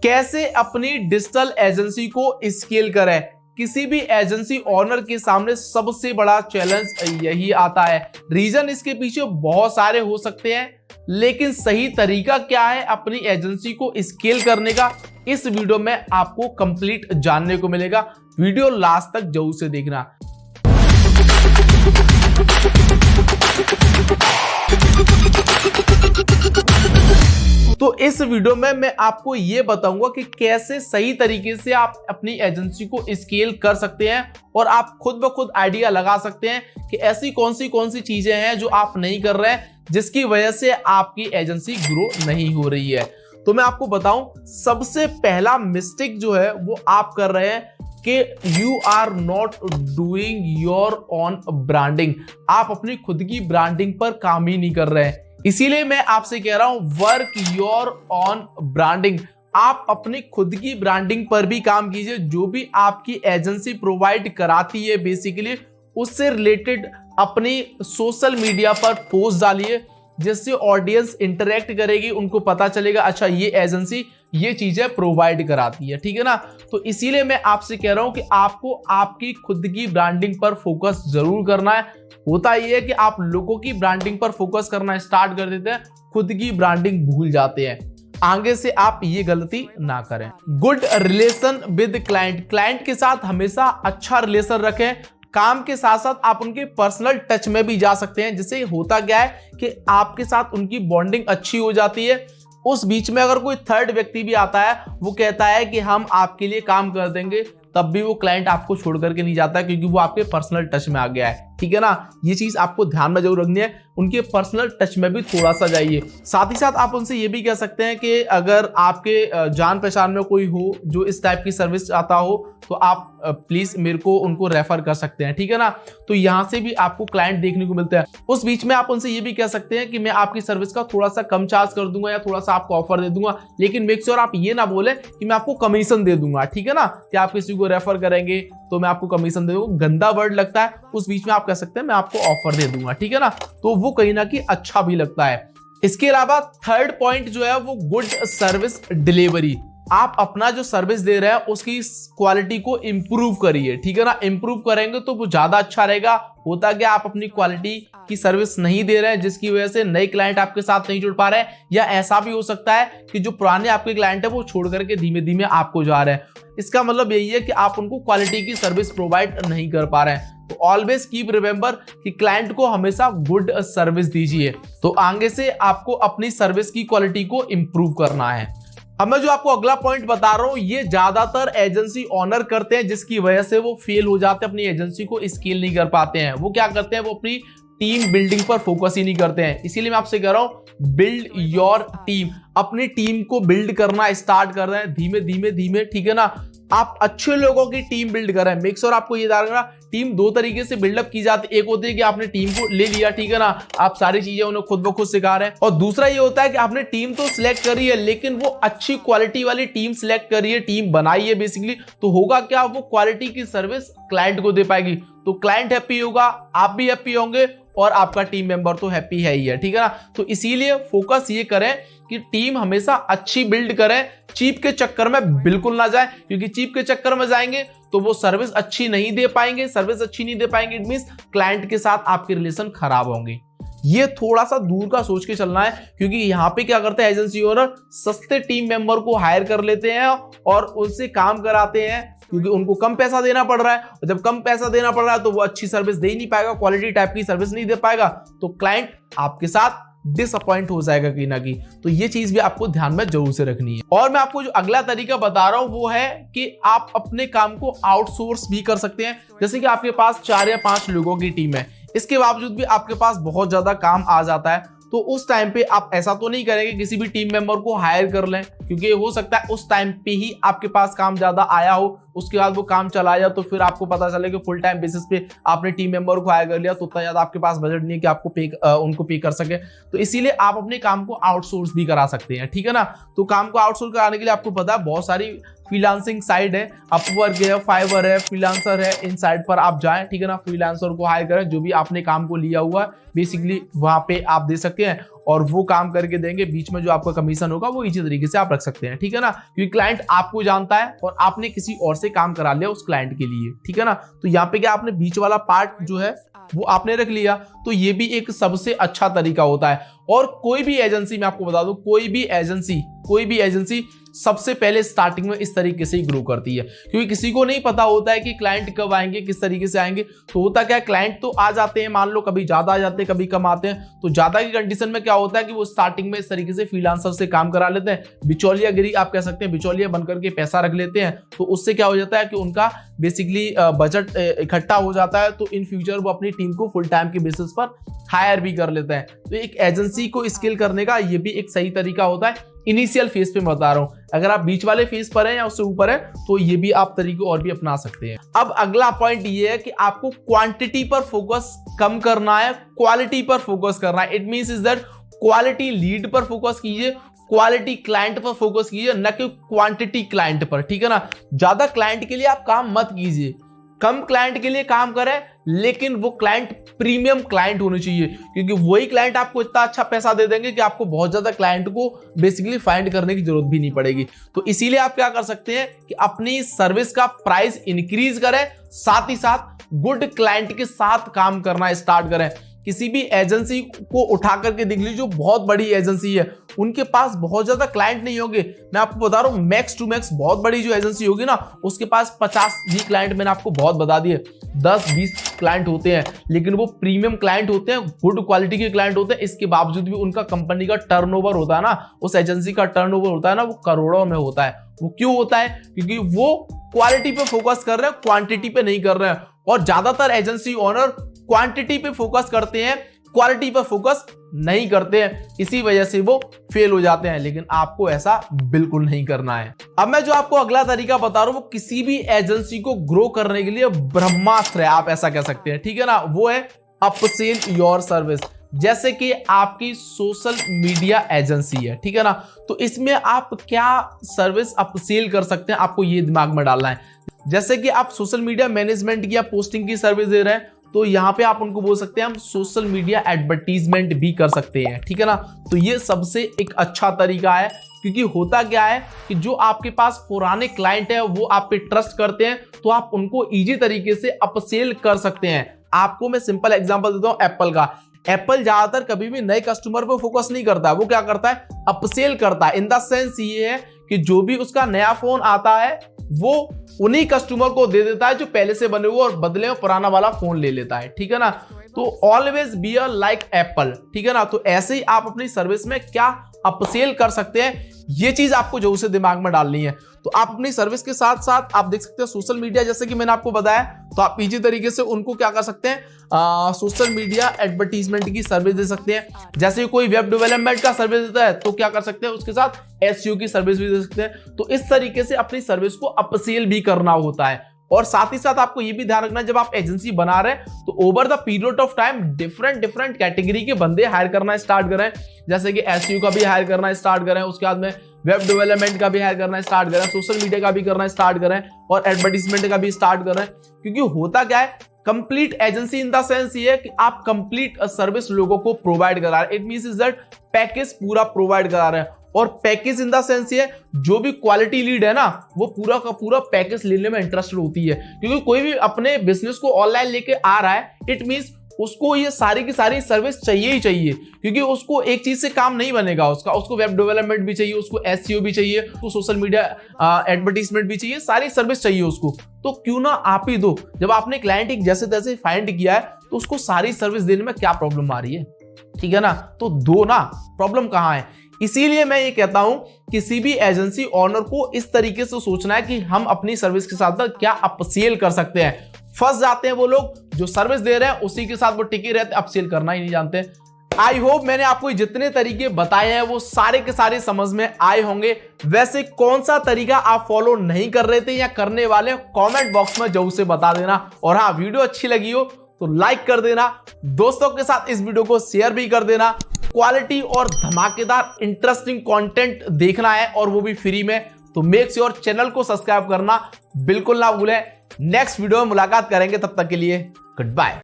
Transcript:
कैसे अपनी digital agency को स्केल करें। किसी भी एजेंसी ओनर के सामने सबसे बड़ा चैलेंज यही आता है। रीजन इसके पीछे बहुत सारे हो सकते हैं, लेकिन सही तरीका क्या है अपनी एजेंसी को स्केल करने का, इस वीडियो में आपको कंप्लीट जानने को मिलेगा। वीडियो लास्ट तक जरूर से देखना। तो इस वीडियो में मैं आपको ये बताऊंगा कि कैसे सही तरीके से आप अपनी एजेंसी को स्केल कर सकते हैं और आप खुद ब खुद आइडिया लगा सकते हैं कि ऐसी कौन सी चीजें हैं जो आप नहीं कर रहे हैं, जिसकी वजह से आपकी एजेंसी ग्रो नहीं हो रही है। तो मैं आपको बताऊं, सबसे पहला मिस्टेक जो है वो आप कर रहे हैं कि you are not doing your own branding. आप अपनी खुद की ब्रांडिंग पर काम ही नहीं कर रहे हैं। इसीलिए मैं आपसे कह रहा हूं, वर्क योर ऑन ब्रांडिंग। आप अपनी खुद की ब्रांडिंग पर भी काम कीजिए। जो भी आपकी एजेंसी प्रोवाइड कराती है बेसिकली उससे रिलेटेड अपनी सोशल मीडिया पर पोस्ट डालिए, जिससे ऑडियंस इंटरेक्ट करेगी, उनको पता चलेगा अच्छा ये एजेंसी ये चीजें प्रोवाइड कराती है, ठीक है ना। तो इसीलिए मैं आपसे कह रहा हूं कि आपको आपकी खुद की ब्रांडिंग पर फोकस जरूर करना है। होता ये है कि आप लोगों की ब्रांडिंग पर फोकस करना स्टार्ट कर देते हैं, खुद की ब्रांडिंग भूल जाते हैं। आगे से आप ये गलती ना करें। Good relation with client. Client के साथ हमेशा अच्छा रिलेशन रखें। काम के साथ साथ आप उनके पर्सनल टच में भी जा सकते हैं, जिससे होता क्या है कि आपके साथ उनकी बॉन्डिंग अच्छी हो जाती है। उस बीच में अगर कोई थर्ड व्यक्ति भी आता है, वो कहता है कि हम आपके लिए काम कर देंगे, तब भी वो क्लाइंट आपको छोड़ करके नहीं जाता है, क्योंकि वो आपके पर्सनल टच में आ गया है, ठीक है ना। ये चीज आपको ध्यान में जरूर रखनी है, उनके पर्सनल टच में भी थोड़ा सा जाइए। साथ ही साथ आप उनसे ये भी कह सकते हैं कि अगर आपके जान पहचान में कोई हो जो इस टाइप की सर्विस आता हो, तो आप प्लीज मेरे को उनको रेफर कर सकते हैं, ठीक है ना। तो यहाँ से भी आपको क्लाइंट देखने को मिलते हैं। उस बीच में आप उनसे ये भी कह सकते हैं कि मैं आपकी सर्विस का थोड़ा सा कम चार्ज कर दूंगा या थोड़ा सा आपको ऑफर दे दूंगा, लेकिन मेक श्योर आप ये ना बोले कि मैं आपको कमीशन दे दूंगा, ठीक है ना। कि आप किसी को रेफर करेंगे तो मैं आपको कमीशन दे दूंगा, गंदा वर्ड लगता है। उस बीच में आप कह सकते हैं मैं आपको ऑफर दे दूंगा, ठीक है ना। तो वो कहीं ना कहीं अच्छा भी लगता है। इसके अलावा थर्ड पॉइंट जो है वो गुड सर्विस डिलीवरी। आप अपना जो सर्विस दे रहे हैं उसकी क्वालिटी को इंप्रूव करिए, ठीक है ना। इंप्रूव करेंगे तो वो ज्यादा अच्छा रहेगा। होता क्या, आप अपनी क्वालिटी की सर्विस नहीं दे रहे हैं, जिसकी वजह से नए क्लाइंट आपके साथ नहीं जुड़ पा रहे हैं, या ऐसा भी हो सकता है कि जो पुराने आपके क्लाइंट है वो छोड़ करके धीमे धीमे आपको जा रहे हैं। इसका मतलब यही है कि आप उनको क्वालिटी की सर्विस प्रोवाइड नहीं कर पा रहे हैं। तो ऑलवेज कीप रिमेंबर कि क्लाइंट को हमेशा गुड सर्विस दीजिए। तो आगे से आपको अपनी सर्विस की क्वालिटी को इंप्रूव करना है। अब मैं जो आपको अगला पॉइंट बता रहा हूं, ये ज्यादातर एजेंसी ओनर करते हैं, जिसकी वजह से वो फेल हो जाते हैं, अपनी एजेंसी को स्केल नहीं कर पाते हैं। वो क्या करते हैं, वो अपनी टीम बिल्डिंग पर फोकस ही नहीं करते हैं। इसीलिए मैं आपसे कह रहा हूं, बिल्ड योर टीम। अपनी टीम को बिल्ड करना स्टार्ट कर रहे हैं धीमे धीमे धीमे, ठीक है ना। आप अच्छे लोगों की टीम बिल्ड कर रहे हैं। मेक श्योर आपको ये ध्यान रखना, टीम दो तरीके से बिल्डअप की जाती है। एक होती है कि आपने टीम को ले लिया, ठीक है ना, आप सारी चीजें उन्हें खुद ब खुद सिखा रहे हैं। और दूसरा ये होता है कि आपने टीम तो सिलेक्ट करी है, लेकिन वो अच्छी क्वालिटी वाली टीम सिलेक्ट करी है, टीम बनाई है बेसिकली। तो होगा क्या, वो क्वालिटी की सर्विस क्लाइंट को दे पाएगी। तो क्लाइंट हैप्पी होगा, आप भी हैप्पी होंगे, और आपका टीम मेंबर तो हैप्पी है ही है, ठीक है ना। तो इसीलिए फोकस ये करें कि टीम हमेशा अच्छी बिल्ड करें, चीप के चक्कर में बिल्कुल ना जाए, क्योंकि चीप के चक्कर में जाएंगे तो वो सर्विस अच्छी नहीं दे पाएंगे। सर्विस अच्छी नहीं दे पाएंगे, इट मींस क्लाइंट के साथ आपके रिलेशन खराब होंगे। ये थोड़ा सा दूर का सोच के चलना है, क्योंकि यहाँ पे क्या करते हैं एजेंसी ओनर, सस्ते टीम मेंबर को हायर कर लेते हैं और उनसे काम कराते हैं, क्योंकि उनको कम पैसा देना पड़ रहा है। और जब कम पैसा देना पड़ रहा है तो वो अच्छी सर्विस दे ही नहीं पाएगा, क्वालिटी टाइप की सर्विस नहीं दे पाएगा, तो क्लाइंट आपके साथ डिसअपॉइंट हो जाएगा कहीं ना कहीं। तो ये चीज भी आपको ध्यान में जरूर से रखनी है। और मैं आपको जो अगला तरीका बता रहा हूं वो है कि आप अपने काम को आउटसोर्स भी कर सकते हैं। जैसे कि आपके पास 4 या 5 लोगों की टीम है, इसके बावजूद भी आपके पास बहुत ज्यादा काम आ जाता है, तो उस टाइम पे आप ऐसा तो नहीं करेंगे किसी भी टीम मेंबर को हायर कर लें, क्योंकि हो सकता है उस टाइम पे ही आपके पास काम ज्यादा आया हो, उसके बाद वो काम चला जाए, तो फिर आपको पता चले कि फुल टाइम बेसिस पे आपने टीम मेंबर को हायर कर लिया, तो उतना ज्यादा आपके पास बजट नहीं है कि आपको उनको पे कर सके। तो इसीलिए आप अपने काम को आउटसोर्स भी करा सकते हैं, ठीक है ना। तो काम को आउटसोर्स कराने के लिए आपको पता है बहुत सारी फ्रीलांसिंग साइट है, अपवर्क है, फाइवर है, फ्रीलांसर है, इन साइट पर आप जाएं, ठीक है ना। फ्रीलांसर को हायर करें, जो भी आपने काम को लिया हुआ है बेसिकली वहां पे आप दे सकते हैं। और वो काम करके देंगे, बीच में जो आपका कमीशन होगा वो इसी तरीके से आप रख सकते हैं, ठीक है ना, क्योंकि क्लाइंट आपको जानता है और आपने किसी और से काम करा लिया उस क्लाइंट के लिए, ठीक है ना। तो यहाँ पे क्या आपने बीच वाला पार्ट जो है वो आपने रख लिया, तो ये भी एक सबसे अच्छा तरीका होता है। और कोई भी एजेंसी, मैं आपको बता दूं, कोई भी एजेंसी सबसे पहले स्टार्टिंग में इस तरीके से ही ग्रो करती है, क्योंकि किसी को नहीं पता होता है कि क्लाइंट कब आएंगे, किस तरीके से आएंगे। तो होता क्या है, क्लाइंट तो आ जाते हैं, मान लो कभी ज्यादा आ जाते हैं, कभी कम आते हैं। तो ज्यादा की कंडीशन में क्या होता है कि वो स्टार्टिंग में इस तरीके से फ्रीलांसर से काम करा लेते हैं, बिचौलियागिरी आप कह सकते हैं, बिचौलिया बनकर के पैसा रख लेते हैं। तो उससे क्या हो जाता है कि उनका बेसिकली बजट इकट्ठा हो जाता है, तो इन फ्यूचर वो अपनी टीम को फुल टाइम के बेसिस पर हायर भी कर लेते हैं। तो एक एजेंसी को स्केल करने का ये भी एक सही तरीका होता है। इनिशियल फेज पे बता रहा हूं, अगर आप बीच वाले फेज पर हैं या उससे ऊपर है तो ये भी आप तरीके और भी अपना सकते हैं। अब अगला पॉइंट ये है कि आपको क्वांटिटी पर फोकस कम करना है, क्वालिटी पर फोकस करना है। It means is that quality lead पर फोकस कीजिए, क्वालिटी क्लाइंट पर फोकस कीजिए, न कि क्वांटिटी क्लाइंट पर, ठीक है ना। ज्यादा क्लाइंट के लिए आप काम मत कीजिए, कम क्लाइंट के लिए काम करें, लेकिन वो क्लाइंट प्रीमियम क्लाइंट होने चाहिए, क्योंकि वही क्लाइंट आपको इतना अच्छा पैसा दे देंगे कि आपको बहुत ज्यादा क्लाइंट को बेसिकली फाइंड करने की जरूरत भी नहीं पड़ेगी। तो इसीलिए आप क्या कर सकते हैं कि अपनी सर्विस का प्राइस इंक्रीज करें, साथ ही साथ गुड क्लाइंट के साथ काम करना स्टार्ट करें। किसी भी एजेंसी को उठा करके देख लीजिए, जो बहुत बड़ी एजेंसी है, उनके पास बहुत ज्यादा क्लाइंट नहीं होंगे। मैं आपको बता रहा हूं, मैक्स टू मैक्स बहुत बड़ी जो एजेंसी होगी ना, उसके पास 50 भी क्लाइंट, मैंने आपको बहुत बता दिए, 10-20 क्लाइंट होते हैं, लेकिन वो प्रीमियम क्लाइंट होते हैं, गुड क्वालिटी के क्लाइंट होते हैं। इसके बावजूद भी उनका कंपनी का टर्नओवर होता है ना, उस एजेंसी का टर्नओवर होता है ना, वो करोड़ों में होता है। वो क्यों होता है? क्योंकि वो क्वालिटी पे फोकस कर रहे हैं, क्वांटिटी पे नहीं कर रहे हैं। और ज्यादातर एजेंसी ओनर क्वांटिटी पे फोकस करते हैं, क्वालिटी पर फोकस नहीं करते हैं, इसी वजह से वो फेल हो जाते हैं। लेकिन आपको ऐसा बिल्कुल नहीं करना है। अब मैं जो आपको अगला तरीका बता रहा हूं, वो किसी भी एजेंसी को ग्रो करने के लिए ब्रह्मास्त्र है, आप ऐसा कह सकते हैं, ठीक है ना। वो है अपसेल योर सर्विस। जैसे कि आपकी सोशल मीडिया एजेंसी है, ठीक है ना, तो इसमें आप क्या सर्विस अपसेल कर सकते हैं, आपको ये दिमाग में डालना है। जैसे कि आप सोशल मीडिया मैनेजमेंट की या पोस्टिंग की सर्विस दे रहे हैं, तो यहां पे आप उनको बोल सकते हैं हम सोशल मीडिया एडवर्टीजमेंट भी कर सकते हैं, ठीक है ना। तो ये सबसे एक अच्छा तरीका है, क्योंकि होता क्या है कि जो आपके पास पुराने क्लाइंट है वो आप पे ट्रस्ट करते हैं, तो आप उनको इजी तरीके से अपसेल कर सकते हैं। आपको मैं सिंपल एग्जांपल देता हूं एप्पल का। एप्पल ज्यादातर कभी भी नए कस्टमर पर फोकस नहीं करता है, वो क्या करता है, अपसेल करता है। इन द सेंस ये है कि जो भी उसका नया फोन आता है वो उन्हीं कस्टमर को दे देता है जो पहले से बने हुए, और बदले में पुराना वाला फोन ले लेता है, ठीक है ना। तो always be a like Apple, ठीक है ना। तो ऐसे ही आप अपनी सर्विस में क्या अपसेल कर सकते हैं, ये चीज आपको जो उसे दिमाग में डालनी है। तो आप अपनी सर्विस के साथ साथ आप देख सकते हैं सोशल मीडिया, जैसे कि मैंने आपको बताया, तो आप इजी तरीके से उनको क्या कर सकते हैं, सोशल मीडिया एडवर्टीजमेंट की सर्विस दे सकते हैं। जैसे कोई वेब डेवलपमेंट का सर्विस देता है तो क्या कर सकते हैं, उसके साथ एसईओ की सर्विस भी दे सकते हैं। तो इस तरीके से अपनी सर्विस को अपसेल भी करना होता है। और साथ ही साथ आपको ये भी ध्यान रखना है, जब आप एजेंसी बना रहे हैं तो over the period of time different category के बंदे हायर करना स्टार्ट करें। जैसे कि एसईओ का भी हायर करना स्टार्ट करें, उसके बाद में वेब डेवलपमेंट का भी हायर करना स्टार्ट करें, सोशल मीडिया का भी करना स्टार्ट करें, और एडवर्टीजमेंट का भी स्टार्ट करें। क्योंकि होता क्या है, complete agency in the sense ये है कि आप कंप्लीट सर्विस लोगों को प्रोवाइड करा रहे हैं। It means is that package पूरा प्रोवाइड करा रहे हैं। और पैकेज इन द सेंस ये, जो भी क्वालिटी लीड है ना, वो पूरा का पूरा पैकेज लेने में इंटरेस्टेड होती है। क्योंकि कोई भी अपने बिजनेस को ऑनलाइन लेके आ रहा है, इट मींस उसको ये सारी की सारी सर्विस चाहिए ही चाहिए, क्योंकि उसको एक चीज से काम नहीं बनेगा। उसको वेब डेवलपमेंट भी चाहिए, उसको एसईओ भी चाहिए, उसको सोशल मीडिया एडवर्टीजमेंट भी चाहिए, सारी सर्विस चाहिए उसको। तो क्यों ना आप ही दो, जब आपने क्लाइंट एक जैसे तैसे फाइंड किया है तो उसको सारी सर्विस देने में क्या प्रॉब्लम आ रही है, ठीक है ना। तो दो ना, प्रॉब्लम कहां है। इसीलिए मैं ये कहता हूं, किसी भी एजेंसी ओनर को इस तरीके से सोचना है कि हम अपनी सर्विस के साथ क्या अपसेल कर सकते हैं। फंस जाते हैं वो लोग जो सर्विस दे रहे हैं उसी के साथ वो टिके रहते हैं, अपसेल करना ही नहीं जानते। आई होप मैंने आपको जितने तरीके बताए हैं वो सारे के सारे समझ में आए होंगे। वैसे कौन सा तरीका आप फॉलो नहीं कर रहे थे या करने वाले, कमेंट बॉक्स में जरूर से बता देना। और हाँ, वीडियो अच्छी लगी हो तो लाइक कर देना, दोस्तों के साथ इस वीडियो को शेयर भी कर देना। क्वालिटी और धमाकेदार इंटरेस्टिंग कंटेंट देखना है और वो भी फ्री में, तो मेक श्योर चैनल को सब्सक्राइब करना बिल्कुल ना भूलें। नेक्स्ट वीडियो में मुलाकात करेंगे, तब तक के लिए गुड बाय।